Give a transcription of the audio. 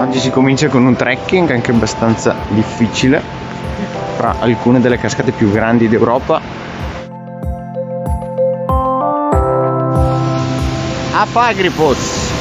Oggi si comincia con un trekking anche abbastanza difficile fra alcune delle cascate più grandi d'Europa. A Pagripos!